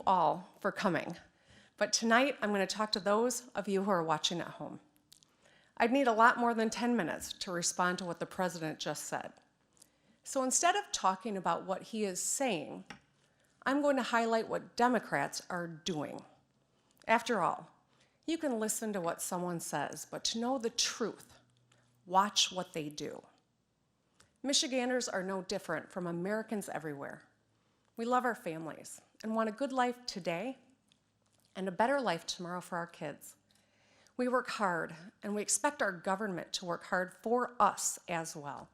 all for coming, but tonight I'm going to talk to those of you who are watching at home. I'd need a lot more than 10 minutes to respond to what the president just said. So instead of talking about what he is saying, I'm going to highlight what Democrats are doing. After all, you can listen to what someone says, but to know the truth, watch what they do. Michiganders are no different from Americans everywhere. We love our families and want a good life today and a better life tomorrow for our kids. We work hard, and we expect our government to work hard for us as well.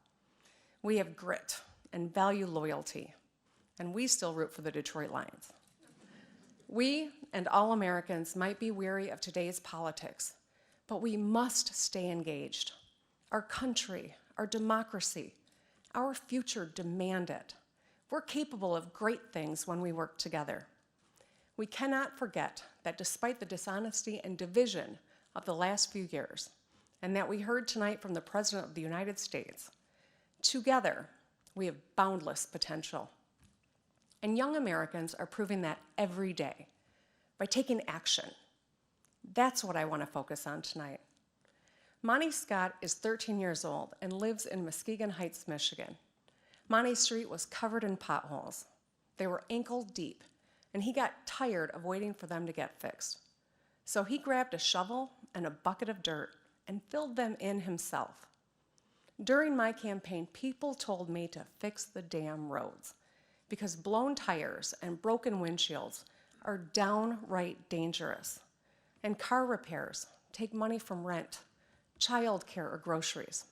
We have grit and value loyalty, and we still root for the Detroit Lions. We and all Americans might be weary of today's politics, but we must stay engaged. Our country, our democracy, our future demand it. We're capable of great things when we work together. We cannot forget that despite the dishonesty and division of the last few years, and that we heard tonight from the President of the United States, together we have boundless potential. And young Americans are proving that every day by taking action. That's what I want to focus on tonight. Monty Scott is 13 years old and lives in Muskegon Heights, Michigan. Monty Street was covered in potholes. They were ankle deep, and he got tired of waiting for them to get fixed. So he grabbed a shovel and a bucket of dirt and filled them in himself. During my campaign, people told me to fix the damn roads because blown tires and broken windshields are downright dangerous. And car repairs take money from rent, childcare, or groceries.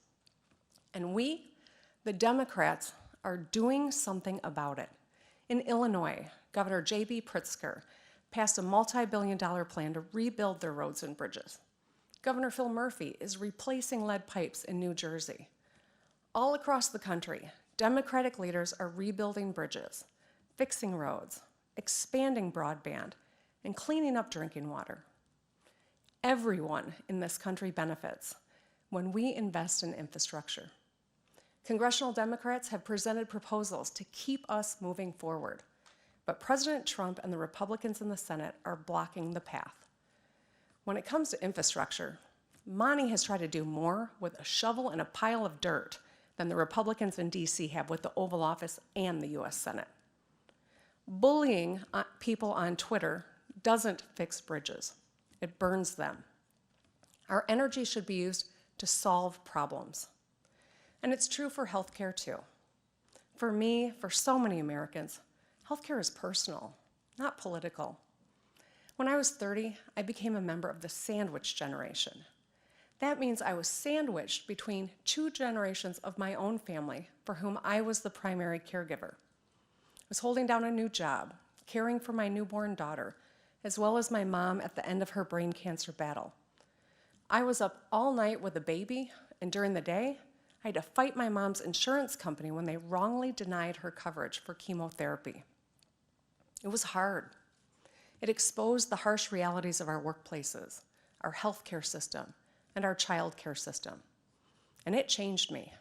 And we, the Democrats, are doing something about it. In Illinois, Governor J.B. Pritzker passed a multi-billion-dollar plan to rebuild their roads and bridges. Governor Phil Murphy is replacing lead pipes in New Jersey. All across the country, Democratic leaders are rebuilding bridges, fixing roads, expanding broadband, and cleaning up drinking water. Everyone in this country benefits when we invest in infrastructure. Congressional Democrats have presented proposals to keep us moving forward, but President Trump and the Republicans in the Senate are blocking the path. When it comes to infrastructure, Monty has tried to do more with a shovel and a pile of dirt than the Republicans in DC have with the Oval Office and the US Senate. Bullying people on Twitter doesn't fix bridges. It burns them. Our energy should be used to solve problems. And it's true for healthcare too. For me, for so many Americans, healthcare is personal, not political. When I was 30, I became a member of the sandwich generation. That means I was sandwiched between two generations of my own family for whom I was the primary caregiver. I was holding down a new job, caring for my newborn daughter, as well as my mom at the end of her brain cancer battle. I was up all night with a baby, and during the day, I had to fight my mom's insurance company when they wrongly denied her coverage for chemotherapy. It was hard. It exposed the harsh realities of our workplaces, our healthcare system, and our childcare system. And it changed me.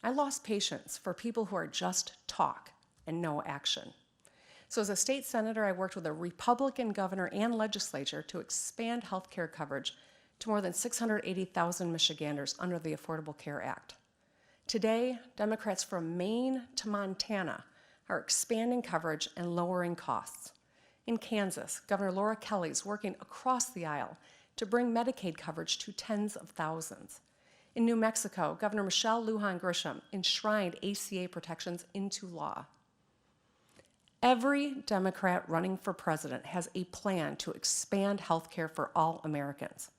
I lost patience for people who are just talk and no action. So as a state senator, I worked with a Republican governor and legislature to expand healthcare coverage to more than 680,000 Michiganders under the Affordable Care Act. Today, Democrats from Maine to Montana are expanding coverage and lowering costs. In Kansas, Governor Laura Kelly is working across the aisle to bring Medicaid coverage to tens of thousands. In New Mexico, Governor Michelle Lujan Grisham enshrined ACA protections into law. Every Democrat running for president has a plan to expand health care for all Americans.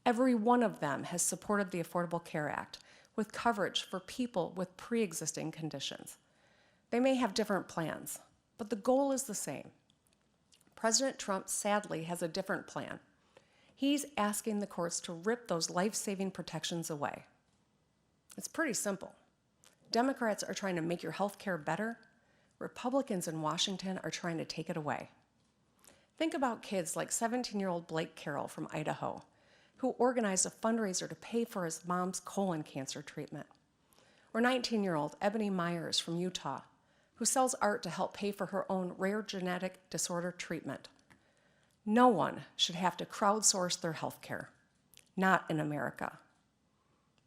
Every one of them has supported the Affordable Care Act with coverage for people with pre-existing conditions. They may have different plans, but the goal is the same. President Trump sadly has a different plan. He's asking the courts to rip those life-saving protections away. It's pretty simple. Democrats are trying to make your health care better. Republicans in Washington are trying to take it away. Think about kids like 17-year-old Blake Carroll from Idaho, who organized a fundraiser to pay for his mom's colon cancer treatment. Or 19-year-old Ebony Myers from Utah, who sells art to help pay for her own rare genetic disorder treatment. No one should have to crowdsource their health care, not in America.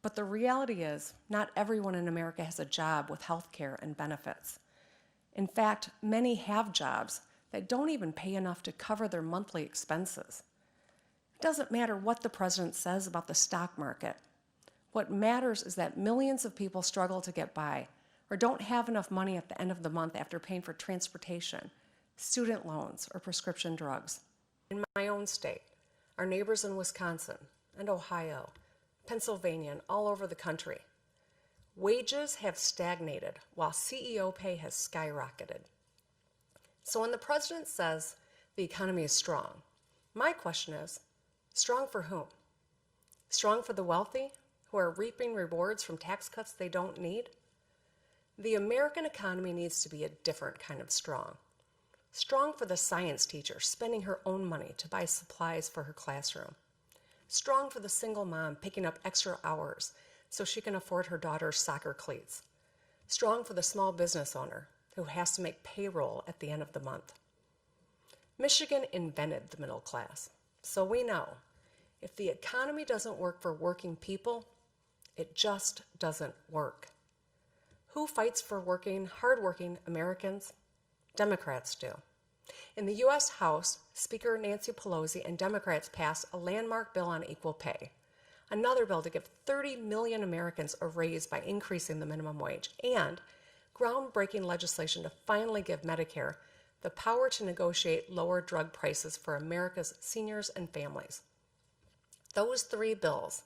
But the reality is, not everyone in America has a job with health care and benefits. In fact, many have jobs that don't even pay enough to cover their monthly expenses. It doesn't matter what the president says about the stock market. What matters is that millions of people struggle to get by or don't have enough money at the end of the month after paying for transportation, student loans, or prescription drugs. In my own state, our neighbors in Wisconsin and Ohio, Pennsylvania, and all over the country, wages have stagnated while CEO pay has skyrocketed. So when the president says the economy is strong, my question is, strong for whom? Strong for the wealthy who are reaping rewards from tax cuts they don't need? The American economy needs to be a different kind of strong. Strong for the science teacher spending her own money to buy supplies for her classroom. Strong for the single mom picking up extra hours so she can afford her daughter's soccer cleats. Strong for the small business owner who has to make payroll at the end of the month. Michigan invented the middle class, so we know if the economy doesn't work for working people, it just doesn't work. Who fights for hardworking Americans? Democrats do. In the U.S. House, Speaker Nancy Pelosi and Democrats passed a landmark bill on equal pay, another bill to give 30 million Americans a raise by increasing the minimum wage, and groundbreaking legislation to finally give Medicare the power to negotiate lower drug prices for America's seniors and families. Those three bills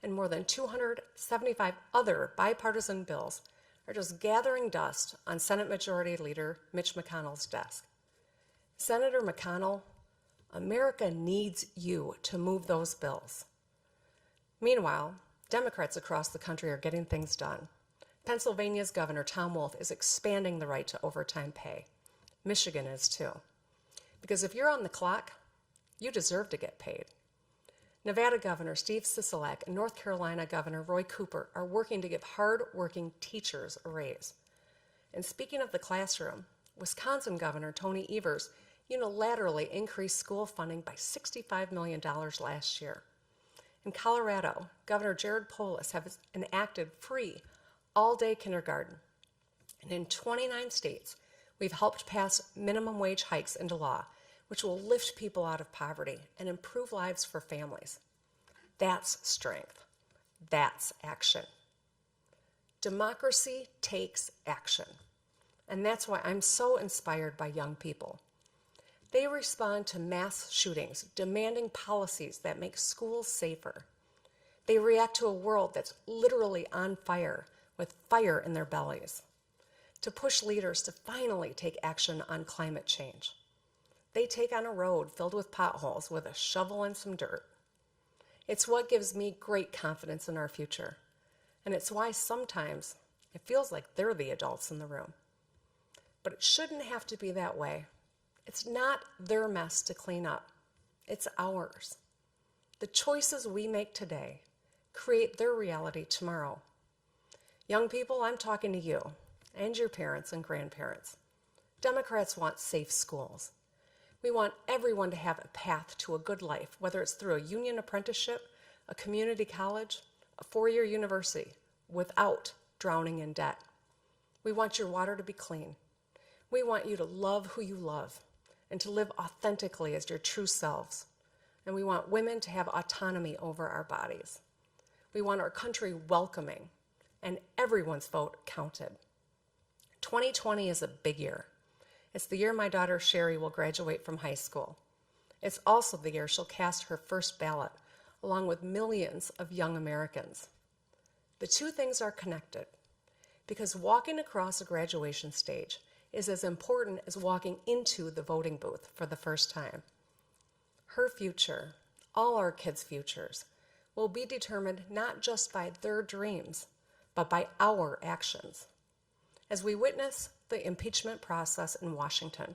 and more than 275 other bipartisan bills are just gathering dust on Senate Majority Leader Mitch McConnell's desk. Senator McConnell, America needs you to move those bills. Meanwhile, Democrats across the country are getting things done. Pennsylvania's Governor Tom Wolf is expanding the right to overtime pay. Michigan is too. Because if you're on the clock, you deserve to get paid. Nevada Governor Steve Sisolak and North Carolina Governor Roy Cooper are working to give hard-working teachers a raise. And speaking of the classroom, Wisconsin Governor Tony Evers unilaterally increased school funding by $65 million last year. In Colorado, Governor Jared Polis has enacted free all-day kindergarten. And in 29 states, we've helped pass minimum wage hikes into law, which will lift people out of poverty and improve lives for families. That's strength. That's action. Democracy takes action. And that's why I'm so inspired by young people. They respond to mass shootings, demanding policies that make schools safer. They react to a world that's literally on fire, with fire in their bellies, to push leaders to finally take action on climate change. They take on a road filled with potholes with a shovel and some dirt. It's what gives me great confidence in our future, and it's why sometimes it feels like they're the adults in the room. But it shouldn't have to be that way. It's not their mess to clean up. It's ours. The choices we make today create their reality tomorrow. Young people, I'm talking to you and your parents and grandparents. Democrats want safe schools. We want everyone to have a path to a good life, whether it's through a union apprenticeship, a community college, a four-year university, without drowning in debt. We want your water to be clean. We want you to love who you love and to live authentically as your true selves. And we want women to have autonomy over our bodies. We want our country welcoming, and everyone's vote counted. 2020 is a big year. It's the year my daughter Sherry will graduate from high school. It's also the year she'll cast her first ballot, along with millions of young Americans. The two things are connected, because walking across a graduation stage is as important as walking into the voting booth for the first time. Her future, all our kids' futures, will be determined not just by their dreams, but by our actions. As we witness the impeachment process in Washington,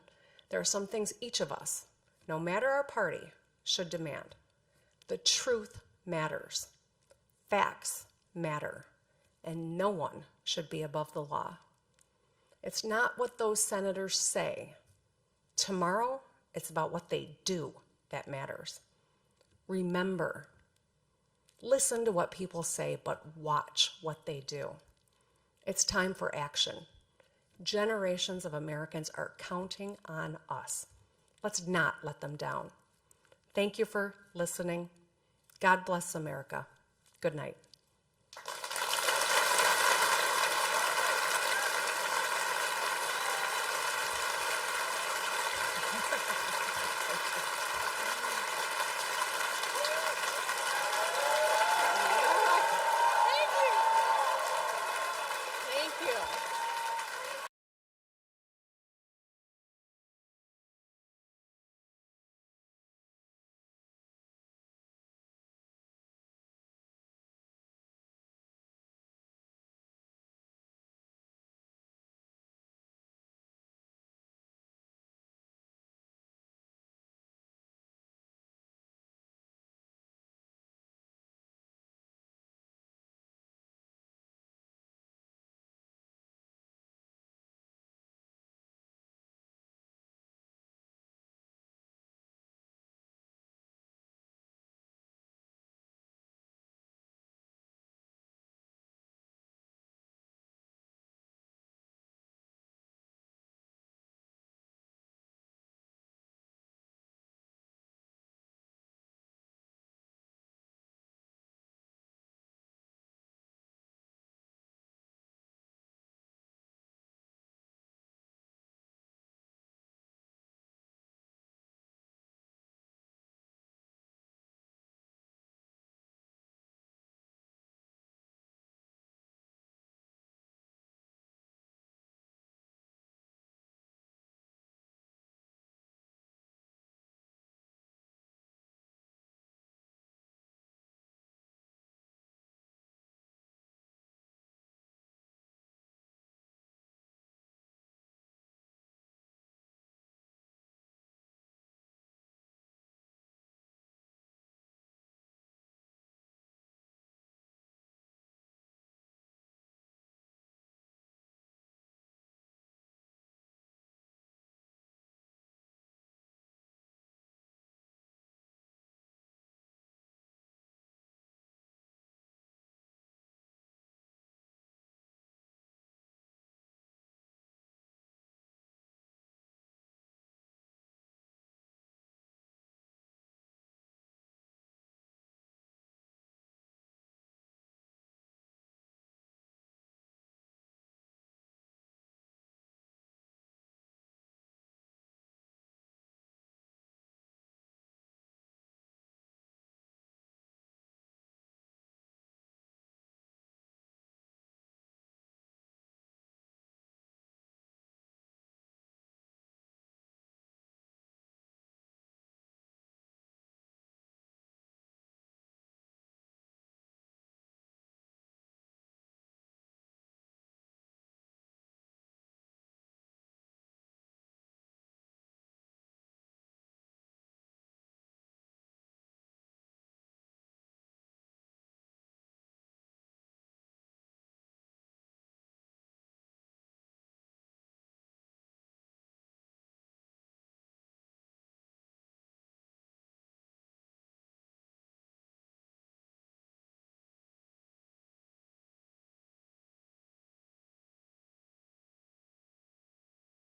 there are some things each of us, no matter our party, should demand. The truth matters. Facts matter. And no one should be above the law. It's not what those senators say. Tomorrow, it's about what they do that matters. Remember, listen to what people say, but watch what they do. It's time for action. Generations of Americans are counting on us. Let's not let them down. Thank you for listening. God bless America. Good night.